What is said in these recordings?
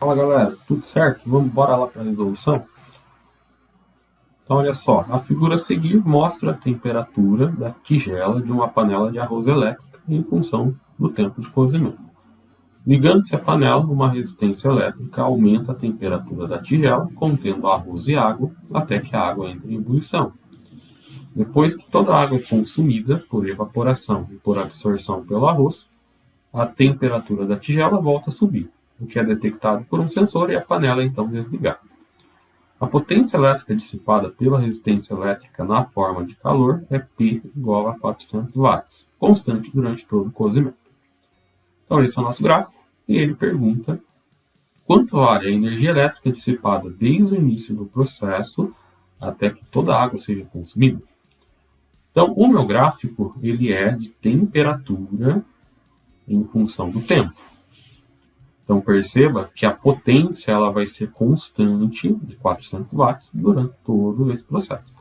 Fala galera, tudo certo? Vamos bora lá para a resolução? Então olha só, a figura a seguir mostra a temperatura da tigela de uma panela de arroz elétrica em função do tempo de cozimento. Ligando-se a panela, uma resistência elétrica aumenta a temperatura da tigela, contendo arroz e água, até que a água entre em ebulição. Depois que toda a água é consumida por evaporação e por absorção pelo arroz, a temperatura da tigela volta a subir, o que é detectado por um sensor e a panela é então desligada. A potência elétrica dissipada pela resistência elétrica na forma de calor é P igual a 400 watts, constante durante todo o cozimento. Então esse é o nosso gráfico e ele pergunta quanto vale a energia elétrica dissipada desde o início do processo até que toda a água seja consumida. Então o meu gráfico ele é de temperatura em função do tempo. Então perceba que a potência ela vai ser constante de 400 watts durante todo esse processo.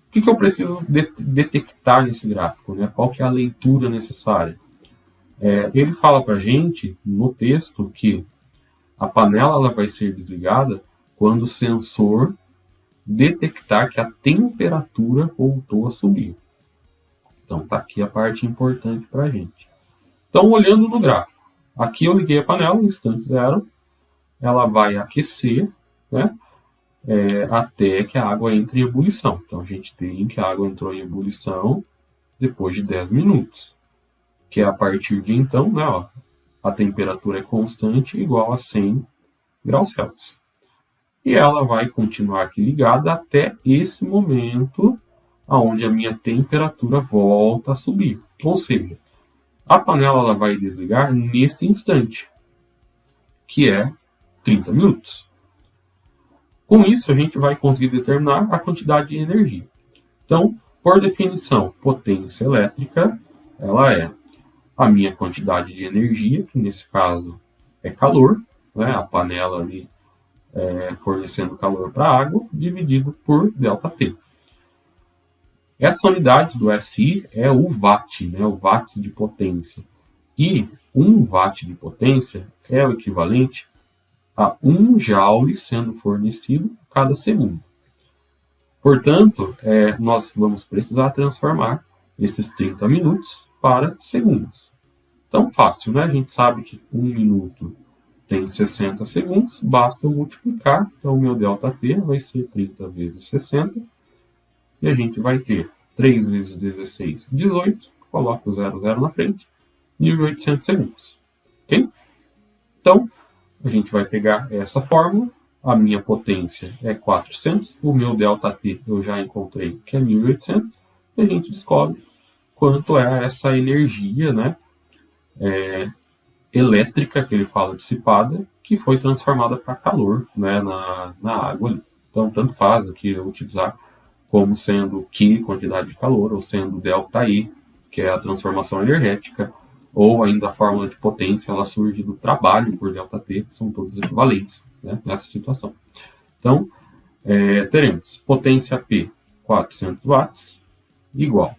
O que eu preciso detectar nesse gráfico? Né? Qual que é a leitura necessária? Ele fala para a gente no texto que a panela ela vai ser desligada quando o sensor detectar que a temperatura voltou a subir. Então está aqui a parte importante para a gente. Então olhando no gráfico. Aqui eu liguei a panela no instante zero, ela vai aquecer, né, até que a água entre em ebulição. Então a gente tem que a água entrou em ebulição depois de 10 minutos, que é a partir de então, né, ó, a temperatura é constante igual a 100 graus Celsius. E ela vai continuar aqui ligada até esse momento onde a minha temperatura volta a subir. Ou seja, a panela ela vai desligar nesse instante, que é 30 minutos. Com isso, a gente vai conseguir determinar a quantidade de energia. Então, por definição, potência elétrica, ela é a minha quantidade de energia, que nesse caso é calor, né? A panela ali fornecendo calor para a água, dividido por ΔT. Essa unidade do SI é o watt, né? O watts de potência. E 1 watt de potência é o equivalente a 1 joule sendo fornecido cada segundo. Portanto, nós vamos precisar transformar esses 30 minutos para segundos. Tão fácil, né? A gente sabe que 1 minuto tem 60 segundos, basta eu multiplicar. Então, o meu ΔT vai ser 30 vezes 60. E a gente vai ter 3 vezes 16, 18. Coloco o 00 na frente. 1.800 segundos. Ok? Então, a gente vai pegar essa fórmula. A minha potência é 400. O meu ΔT eu já encontrei, que é 1.800. E a gente descobre quanto é essa energia, né? Elétrica, que ele fala dissipada, que foi transformada para calor, né, na água ali. Então, tanto faz aqui eu utilizar como sendo Q, quantidade de calor, ou sendo ΔI, que é a transformação energética, ou ainda a fórmula de potência, ela surge do trabalho por ΔT, que são todos equivalentes, né, nessa situação. Então, teremos potência P, 400 watts, igual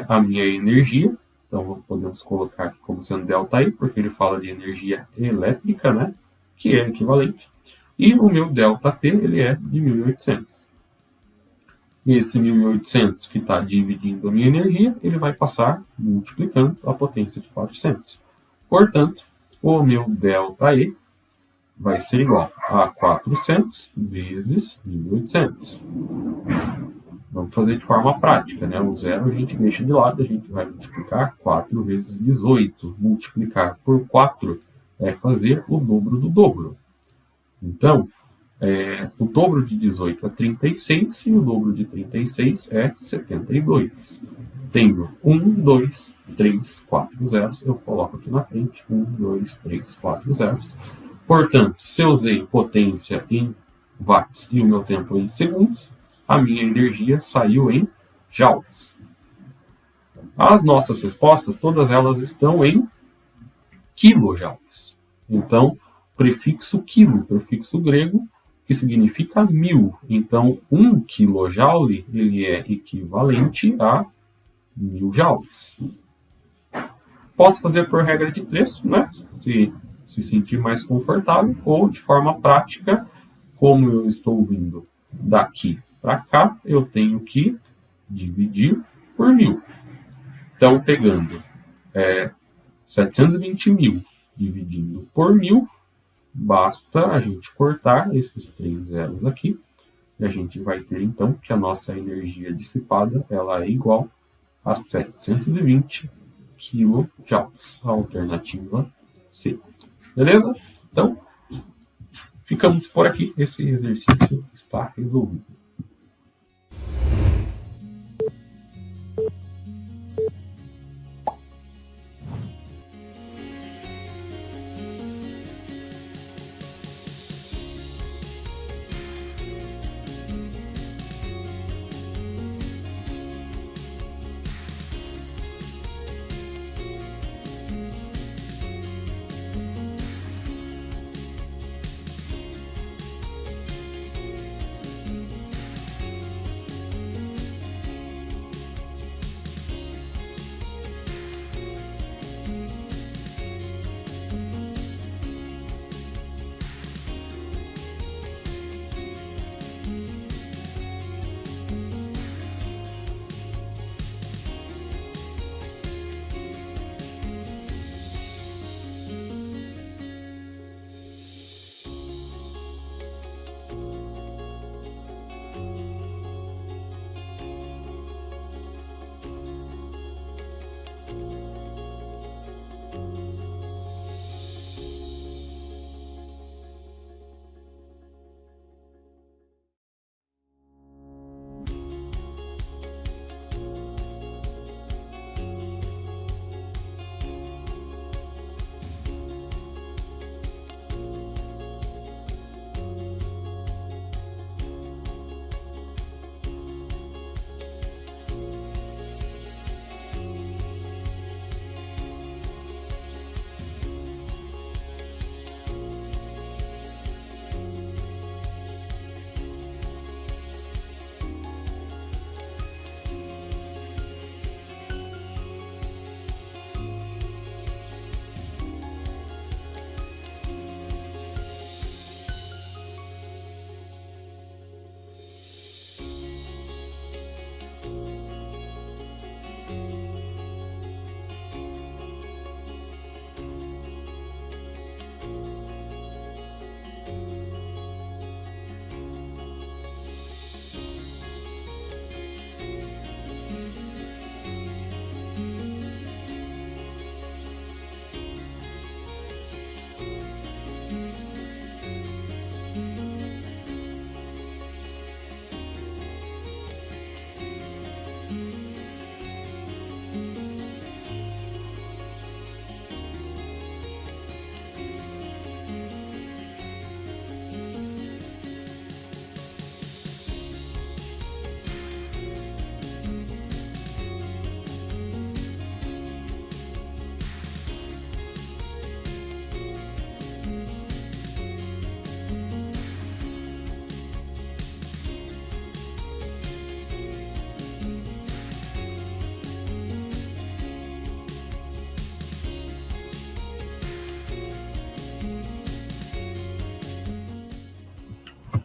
a minha energia. Então, podemos colocar aqui como sendo ΔI, porque ele fala de energia elétrica, né? Que é equivalente. E o meu ΔT, ele é de 1.800. E esse 1.800 que está dividindo a minha energia, ele vai passar multiplicando a potência de 400. Portanto, o meu ΔE vai ser igual a 400 vezes 1.800. Vamos fazer de forma prática, né? O zero a gente deixa de lado, a gente vai multiplicar 4 vezes 18. Multiplicar por 4 é fazer o dobro do dobro. Então, o dobro de 18 é 36 e o dobro de 36 é 72. Tendo 1, 2, 3, 4 zeros, eu coloco aqui na frente 1, 2, 3, 4 zeros. Portanto, se eu usei potência em watts e o meu tempo em segundos, a minha energia saiu em joules. As nossas respostas, todas elas estão em quilojoules. Então, prefixo quilo, prefixo grego, que significa 1000. Então, 1 kJ ele é equivalente a 1000 joules. Posso fazer por regra de 3, né? Se sentir mais confortável, ou de forma prática, como eu estou vindo daqui para cá, eu tenho que dividir por 1000. Então, pegando 720.000 dividindo por 1000, basta a gente cortar esses 3 zeros aqui, e a gente vai ter, então, que a nossa energia dissipada ela é igual a 720 kJ, a alternativa C. Beleza? Então, ficamos por aqui. Esse exercício está resolvido.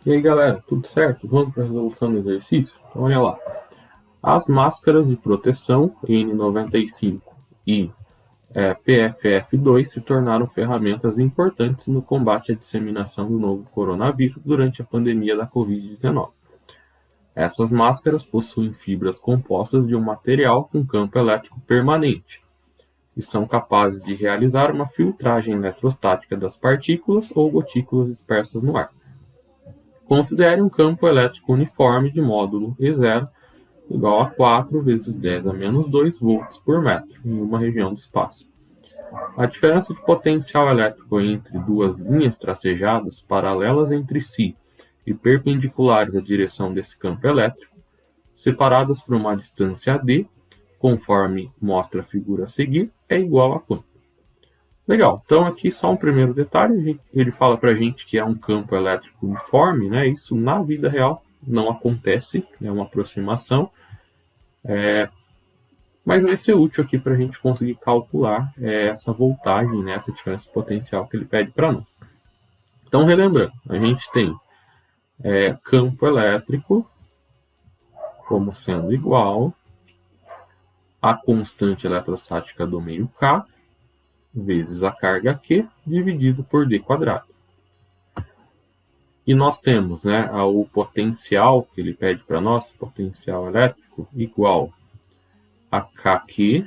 E aí galera, tudo certo? Vamos para a resolução do exercício? Então olha lá. As máscaras de proteção N95 e PFF2 se tornaram ferramentas importantes no combate à disseminação do novo coronavírus durante a pandemia da Covid-19. Essas máscaras possuem fibras compostas de um material com campo elétrico permanente e são capazes de realizar uma filtragem eletrostática das partículas ou gotículas dispersas no ar. Considere um campo elétrico uniforme de módulo E0 igual a 4 vezes 10 a menos 2 volts por metro em uma região do espaço. A diferença de potencial elétrico entre duas linhas tracejadas paralelas entre si e perpendiculares à direção desse campo elétrico, separadas por uma distância d, conforme mostra a figura a seguir, é igual a quanto? Legal, então aqui só um primeiro detalhe, ele fala para a gente que é um campo elétrico uniforme, né? Isso na vida real não acontece, é uma aproximação, mas vai ser útil aqui para a gente conseguir calcular essa voltagem, né? Essa diferença potencial que ele pede para nós. Então, relembrando, a gente tem campo elétrico como sendo igual a constante eletrostática do meio K vezes a carga Q dividido por D quadrado. E nós temos o potencial que ele pede para nós, potencial elétrico, igual a KQ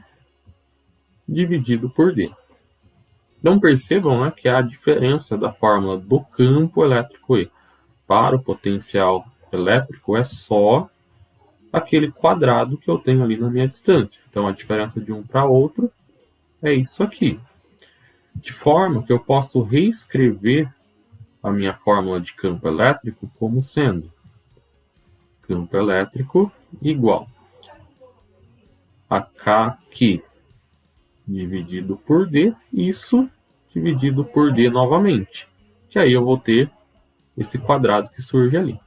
dividido por D. Então percebam que a diferença da fórmula do campo elétrico E para o potencial elétrico é só aquele quadrado que eu tenho ali na minha distância. Então a diferença de um para outro é isso aqui. De forma que eu posso reescrever a minha fórmula de campo elétrico como sendo campo elétrico igual a KQ dividido por D, isso dividido por D novamente. Que aí eu vou ter esse quadrado que surge ali.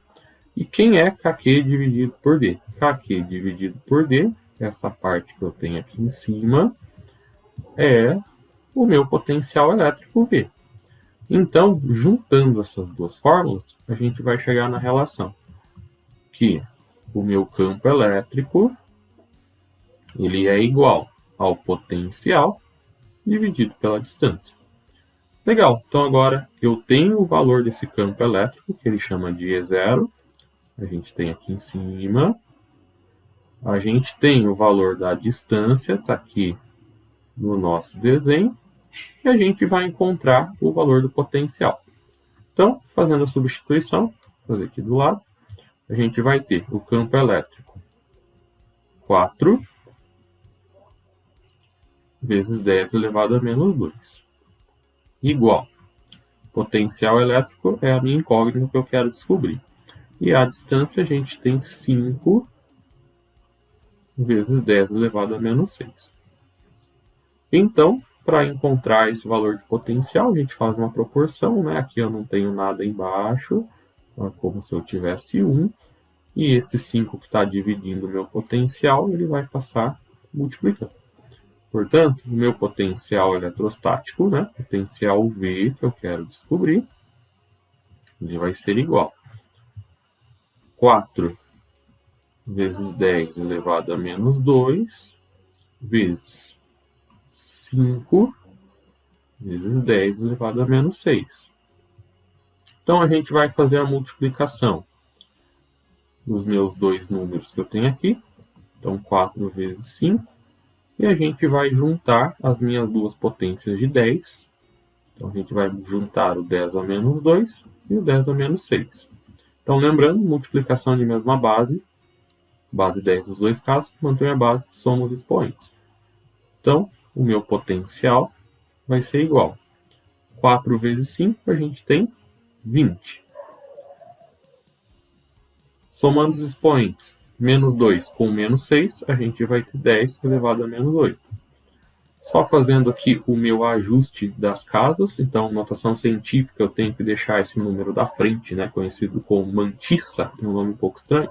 E quem é KQ dividido por D? KQ dividido por D, essa parte que eu tenho aqui em cima, é o meu potencial elétrico V. Então, juntando essas duas fórmulas, a gente vai chegar na relação que o meu campo elétrico ele é igual ao potencial dividido pela distância. Legal, então agora eu tenho o valor desse campo elétrico, que ele chama de E0, a gente tem aqui em cima, a gente tem o valor da distância, está aqui no nosso desenho, e a gente vai encontrar o valor do potencial. Então, fazendo a substituição, vou fazer aqui do lado, a gente vai ter o campo elétrico 4 vezes 10 elevado a menos 2, igual. Potencial elétrico é a minha incógnita que eu quero descobrir. E a distância a gente tem 5 vezes 10 elevado a menos 6. Então, para encontrar esse valor de potencial, a gente faz uma proporção, Aqui eu não tenho nada embaixo, como se eu tivesse 1. E esse 5 que está dividindo o meu potencial, ele vai passar multiplicando. Portanto, o meu potencial eletrostático, potencial V que eu quero descobrir, ele vai ser igual a 4 vezes 10 elevado a menos 2 vezes 5 vezes 10 elevado a menos 6. Então, a gente vai fazer a multiplicação dos meus dois números que eu tenho aqui. Então, 4 vezes 5. E a gente vai juntar as minhas duas potências de 10. Então, a gente vai juntar o 10 a menos 2 e o 10 a menos 6. Então, lembrando, multiplicação de mesma base 10 nos dois casos, mantém a base, soma os expoentes. Então, o meu potencial vai ser igual. 4 vezes 5, a gente tem 20. Somando os expoentes, menos 2 com menos 6, a gente vai ter 10 elevado a menos 8. Só fazendo aqui o meu ajuste das casas, então, notação científica, eu tenho que deixar esse número da frente, conhecido como mantissa, é um nome um pouco estranho.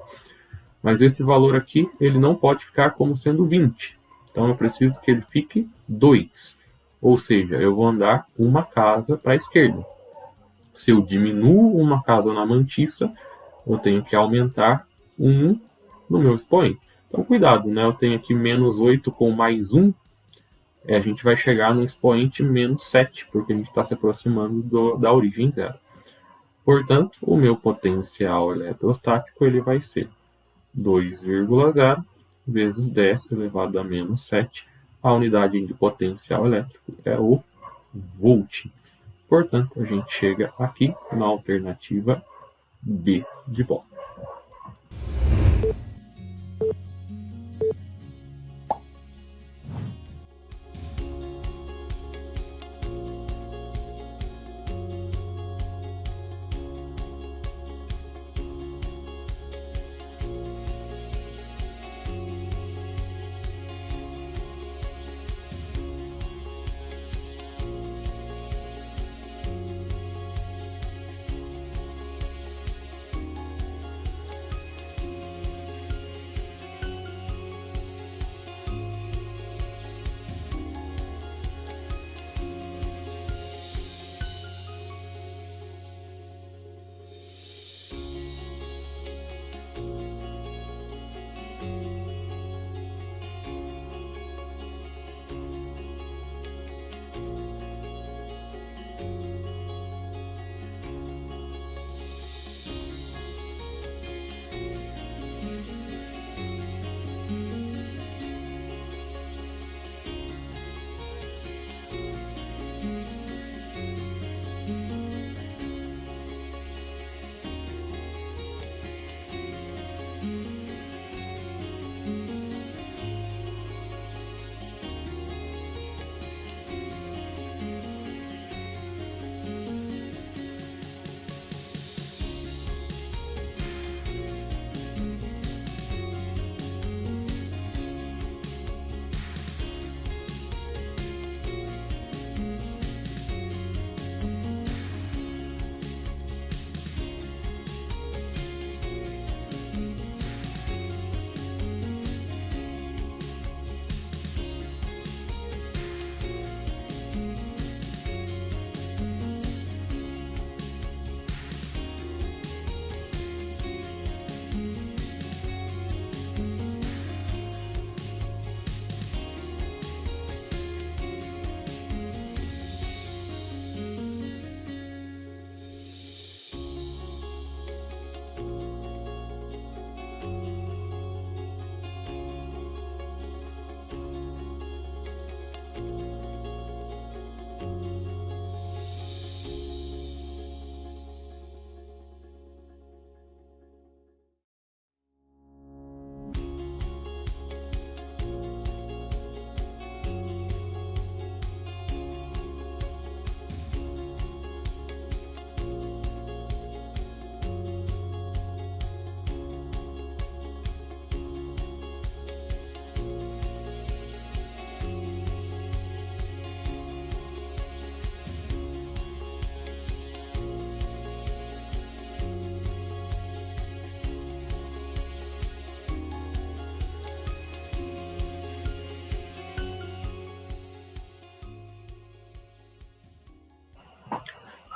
Mas esse valor aqui, ele não pode ficar como sendo 20. Então, eu preciso que ele fique 2. Ou seja, eu vou andar uma casa para a esquerda. Se eu diminuo uma casa na mantissa, eu tenho que aumentar 1 no meu expoente. Então, cuidado, né? Eu tenho aqui menos 8 com mais 1, a gente vai chegar no expoente menos 7, porque a gente está se aproximando da origem zero. Portanto, o meu potencial eletrostático ele vai ser 2,0 vezes 10 elevado a menos 7. A unidade de potencial elétrico é o volt. Portanto, a gente chega aqui na alternativa B de volta.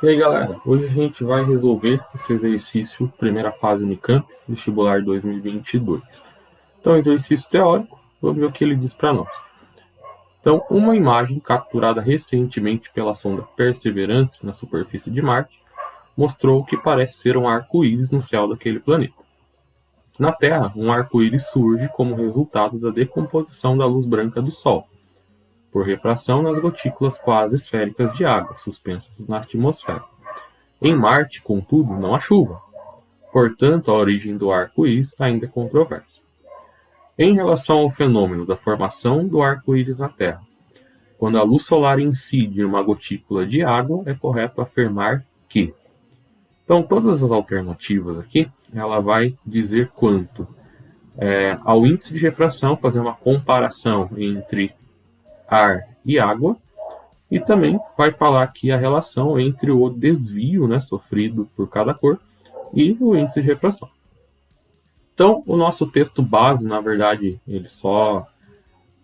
E aí galera, hoje a gente vai resolver esse exercício primeira fase Unicamp, vestibular 2022. Então, exercício teórico, vamos ver o que ele diz para nós. Então, uma imagem capturada recentemente pela sonda Perseverance na superfície de Marte mostrou o que parece ser um arco-íris no céu daquele planeta. Na Terra, um arco-íris surge como resultado da decomposição da luz branca do Sol, por refração nas gotículas quase esféricas de água suspensas na atmosfera. Em Marte, contudo, não há chuva. Portanto, a origem do arco-íris ainda é controversa. Em relação ao fenômeno da formação do arco-íris na Terra, quando a luz solar incide em uma gotícula de água, é correto afirmar que... Então, todas as alternativas aqui, ela vai dizer quanto ao índice de refração, fazer uma comparação entre ar e água, e também vai falar aqui a relação entre o desvio, sofrido por cada cor, e o índice de refração. Então, o nosso texto base, na verdade, ele só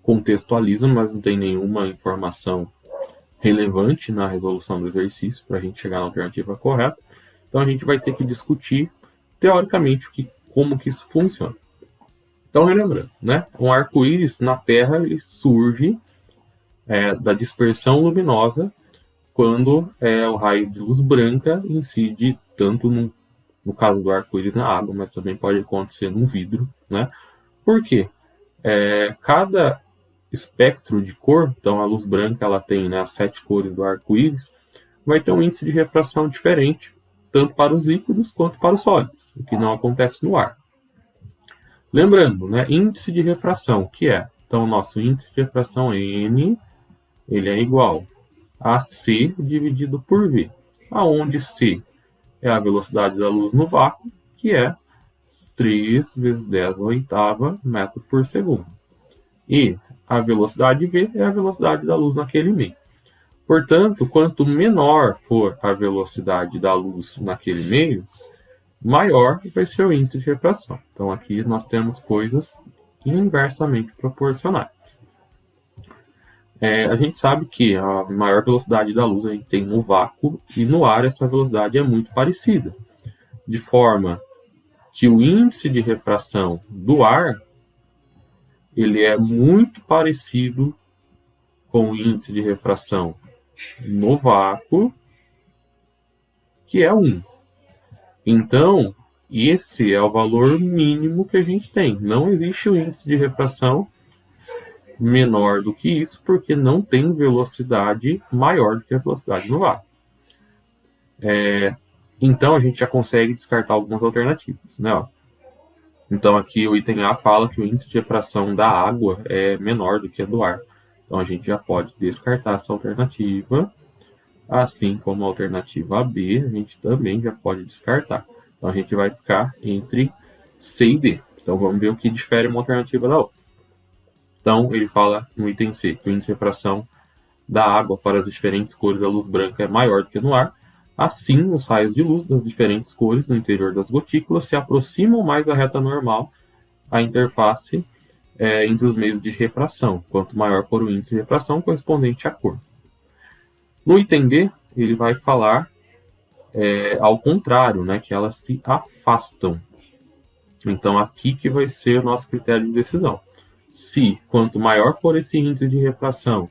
contextualiza, mas não tem nenhuma informação relevante na resolução do exercício para a gente chegar na alternativa correta. Então a gente vai ter que discutir teoricamente como que isso funciona. Então, relembrando, né? Um arco-íris na Terra ele surge da dispersão luminosa quando o raio de luz branca incide tanto no caso do arco-íris na água, mas também pode acontecer num vidro, né? Por quê? Cada espectro de cor, então a luz branca ela tem, né, as 7 cores do arco-íris, vai ter um índice de refração diferente, tanto para os líquidos quanto para os sólidos, o que não acontece no ar. Lembrando, né, índice de refração, que é? Então, o nosso índice de refração N, ele é igual a C dividido por V, aonde C é a velocidade da luz no vácuo, que é 3 vezes 10 à oitava metro por segundo. E a velocidade V é a velocidade da luz naquele meio. Portanto, quanto menor for a velocidade da luz naquele meio, maior vai ser o índice de refração. Então, aqui nós temos coisas inversamente proporcionais. A gente sabe que a maior velocidade da luz a gente tem no vácuo e no ar essa velocidade é muito parecida. De forma que o índice de refração do ar ele é muito parecido com o índice de refração no vácuo, que é 1. Então, esse é o valor mínimo que a gente tem. Não existe o índice de refração menor do que isso, porque não tem velocidade maior do que a velocidade no vácuo. Então, a gente já consegue descartar algumas alternativas, né? Então, aqui o item A fala que o índice de refração da água é menor do que a do ar. Então, a gente já pode descartar essa alternativa, assim como a alternativa B, a gente também já pode descartar. Então, a gente vai ficar entre C e D. Então, vamos ver o que difere uma alternativa da outra. Então, ele fala no item C que o índice de refração da água para as diferentes cores da luz branca é maior do que no ar. Assim, os raios de luz das diferentes cores no interior das gotículas se aproximam mais da reta normal, a interface entre os meios de refração, quanto maior for o índice de refração correspondente à cor. No item D, ele vai falar ao contrário, né, que elas se afastam. Então, aqui que vai ser o nosso critério de decisão. Se quanto maior for esse índice de refração,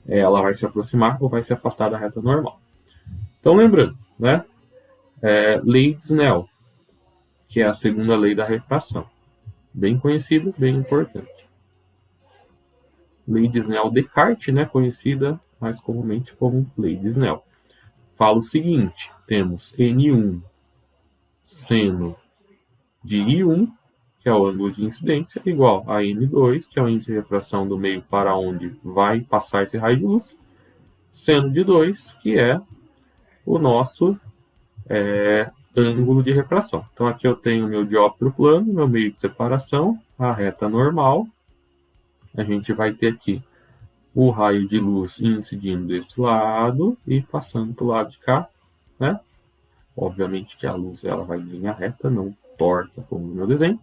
ela vai se aproximar ou vai se afastar da reta normal. Então, lembrando, né, lei de Snell, que é a segunda lei da refração. Bem conhecida, bem importante. Lei de Snell-Descartes, né, conhecida mais comumente como lei de Snell. Fala o seguinte, temos N1 seno de I1, que é o ângulo de incidência, igual a N2, que é o índice de refração do meio para onde vai passar esse raio de luz, seno de 2, que é o nosso ângulo de refração. Então, aqui eu tenho o meu dióptro plano, meu meio de separação, a reta normal. A gente vai ter aqui o raio de luz incidindo desse lado e passando para o lado de cá, né? Obviamente que a luz ela vai em linha reta, não torta como no meu desenho.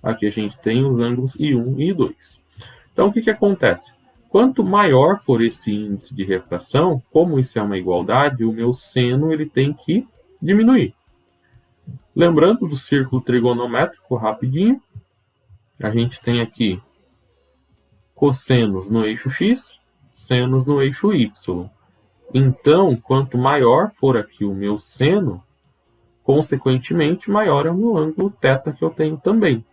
Aqui a gente tem os ângulos I1 e I2. Então, o que acontece? Quanto maior for esse índice de refração, como isso é uma igualdade, o meu seno ele tem que diminuir. Lembrando do círculo trigonométrico, rapidinho, a gente tem aqui cossenos no eixo X, senos no eixo Y. Então, quanto maior for aqui o meu seno, consequentemente, maior é o meu ângulo θ que eu tenho também.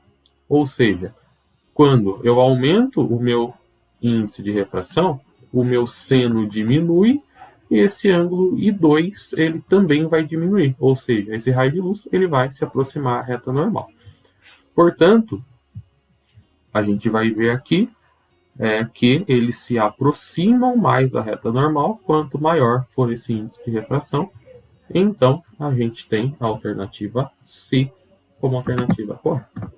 Ou seja, quando eu aumento o meu índice de refração, o meu seno diminui e esse ângulo I2 ele também vai diminuir. Ou seja, esse raio de luz ele vai se aproximar à reta normal. Portanto, a gente vai ver aqui que eles se aproximam mais da reta normal quanto maior for esse índice de refração. Então, a gente tem a alternativa C como alternativa correta.